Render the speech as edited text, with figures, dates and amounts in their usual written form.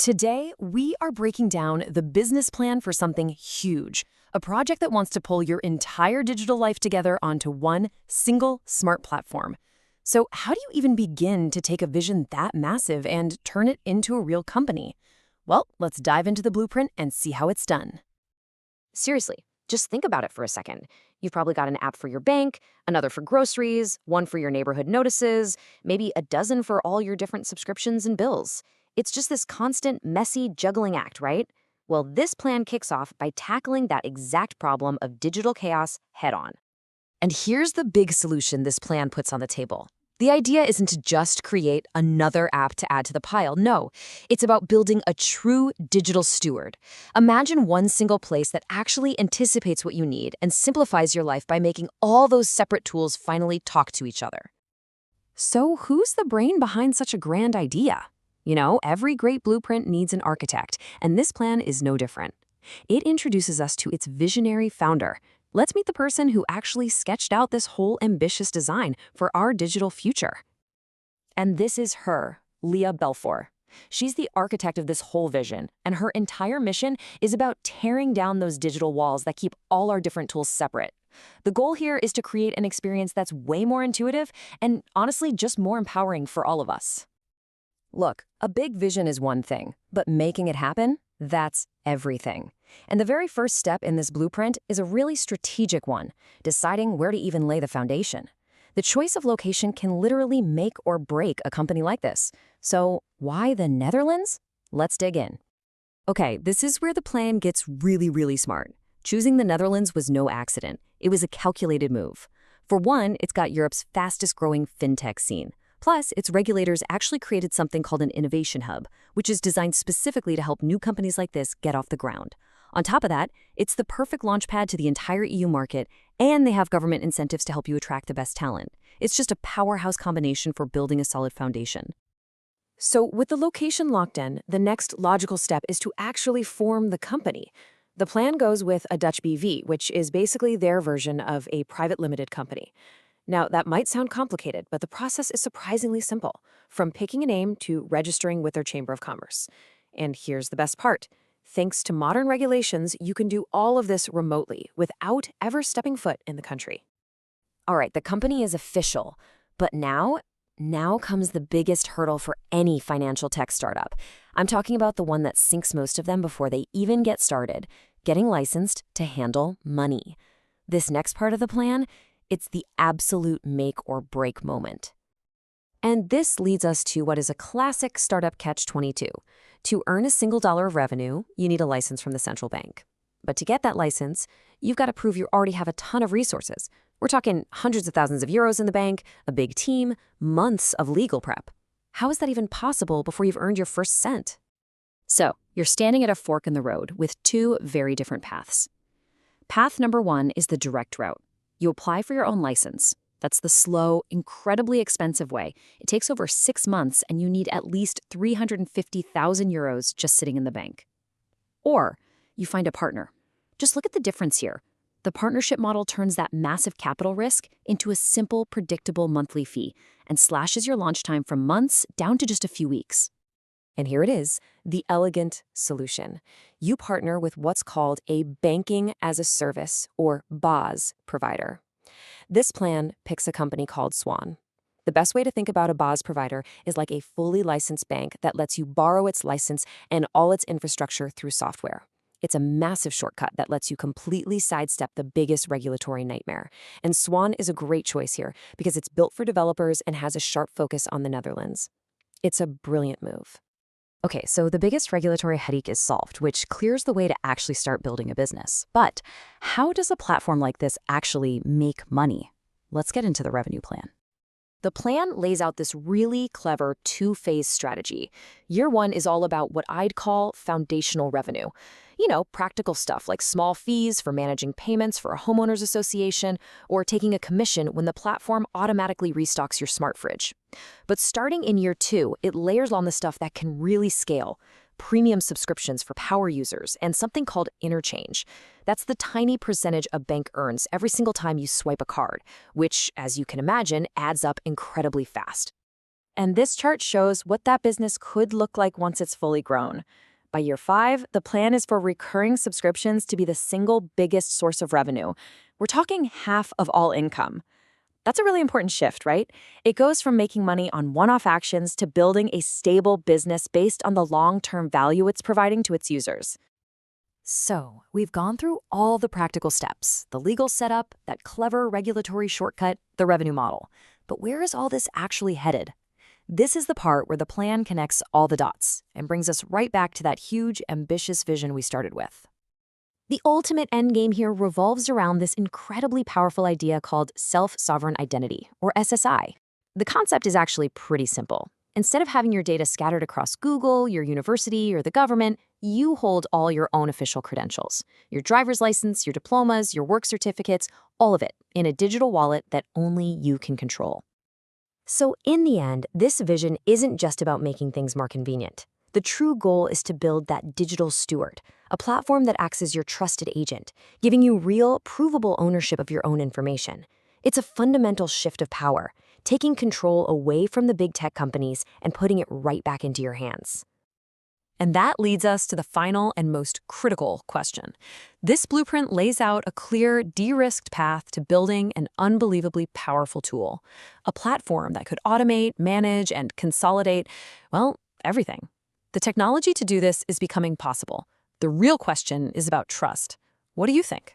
Today, we are breaking down the business plan for something huge, a project that wants to pull your entire digital life together onto one single smart platform. So, how do you even begin to take a vision that massive and turn it into a real company? Well, let's dive into the blueprint and see how it's done. Seriously, just think about it for a second. You've probably got an app for your bank, another for groceries, one for your neighborhood notices, maybe a dozen for all your different subscriptions and bills. It's just this constant, messy juggling act, right? Well, this plan kicks off by tackling that exact problem of digital chaos head on. And here's the big solution this plan puts on the table. The idea isn't to just create another app to add to the pile. No, it's about building a true digital steward. Imagine one single place that actually anticipates what you need and simplifies your life by making all those separate tools finally talk to each other. So, who's the brain behind such a grand idea? You know, every great blueprint needs an architect, and this plan is no different. It introduces us to its visionary founder. Let's meet the person who actually sketched out this whole ambitious design for our digital future. And this is her, Leah Belfour. She's the architect of this whole vision, and her entire mission is about tearing down those digital walls that keep all our different tools separate. The goal here is to create an experience that's way more intuitive and honestly just more empowering for all of us. Look, a big vision is one thing, but making it happen, that's everything. And the very first step in this blueprint is a really strategic one, deciding where to even lay the foundation. The choice of location can literally make or break a company like this. So why the Netherlands? Let's dig in. Okay, this is where the plan gets really smart. Choosing the Netherlands was no accident. It was a calculated move. For one, it's got Europe's fastest growing fintech scene. Plus, its regulators actually created something called an innovation hub, which is designed specifically to help new companies like this get off the ground. On top of that, it's the perfect launchpad to the entire EU market, and they have government incentives to help you attract the best talent. It's just a powerhouse combination for building a solid foundation. So, with the location locked in, the next logical step is to actually form the company. The plan goes with a Dutch BV, which is basically their version of a private limited company. Now, that might sound complicated, but the process is surprisingly simple, from picking a name to registering with their Chamber of Commerce. And here's the best part. Thanks to modern regulations, you can do all of this remotely without ever stepping foot in the country. All right, the company is official, but now comes the biggest hurdle for any financial tech startup. I'm talking about the one that sinks most of them before they even get started, getting licensed to handle money. This next part of the plan, it's the absolute make or break moment. And this leads us to what is a classic startup catch-22. To earn a single dollar of revenue, you need a license from the central bank. But to get that license, you've got to prove you already have a ton of resources. We're talking hundreds of thousands of euros in the bank, a big team, months of legal prep. How is that even possible before you've earned your first cent? So, you're standing at a fork in the road with two very different paths. Path number one is the direct route. You apply for your own license. That's the slow, incredibly expensive way. It takes over 6 months, and you need at least 350,000 euros just sitting in the bank. Or you find a partner. Just look at the difference here. The partnership model turns that massive capital risk into a simple, predictable monthly fee and slashes your launch time from months down to just a few weeks. And here it is, the elegant solution. You partner with what's called a banking-as-a-service, or BaaS, provider. This plan picks a company called Swan. The best way to think about a BaaS provider is like a fully licensed bank that lets you borrow its license and all its infrastructure through software. It's a massive shortcut that lets you completely sidestep the biggest regulatory nightmare. And Swan is a great choice here because it's built for developers and has a sharp focus on the Netherlands. It's a brilliant move. Okay, so the biggest regulatory headache is solved, which clears the way to actually start building a business. But how does a platform like this actually make money? Let's get into the revenue plan. The plan lays out this really clever two-phase strategy. Year one is all about what I'd call foundational revenue. You know, practical stuff like small fees for managing payments for a homeowners association or taking a commission when the platform automatically restocks your smart fridge. But starting in year two, it layers on the stuff that can really scale. Premium subscriptions for power users and something called interchange. That's the tiny percentage a bank earns every single time you swipe a card, which, as you can imagine, adds up incredibly fast. And this chart shows what that business could look like once it's fully grown. By year 5, the plan is for recurring subscriptions to be the single biggest source of revenue. We're talking half of all income. That's a really important shift, right? It goes from making money on one-off actions to building a stable business based on the long-term value it's providing to its users. So, we've gone through all the practical steps, the legal setup, that clever regulatory shortcut, the revenue model. But where is all this actually headed? This is the part where the plan connects all the dots and brings us right back to that huge, ambitious vision we started with. The ultimate endgame here revolves around this incredibly powerful idea called self-sovereign identity, or SSI. The concept is actually pretty simple. Instead of having your data scattered across Google, your university, or the government, you hold all your own official credentials. Your driver's license, your diplomas, your work certificates, all of it in a digital wallet that only you can control. So in the end, this vision isn't just about making things more convenient. The true goal is to build that digital steward, a platform that acts as your trusted agent, giving you real, provable ownership of your own information. It's a fundamental shift of power, taking control away from the big tech companies and putting it right back into your hands. And that leads us to the final and most critical question. This blueprint lays out a clear, de-risked path to building an unbelievably powerful tool, a platform that could automate, manage, and consolidate, well, everything. The technology to do this is becoming possible. The real question is about trust. What do you think?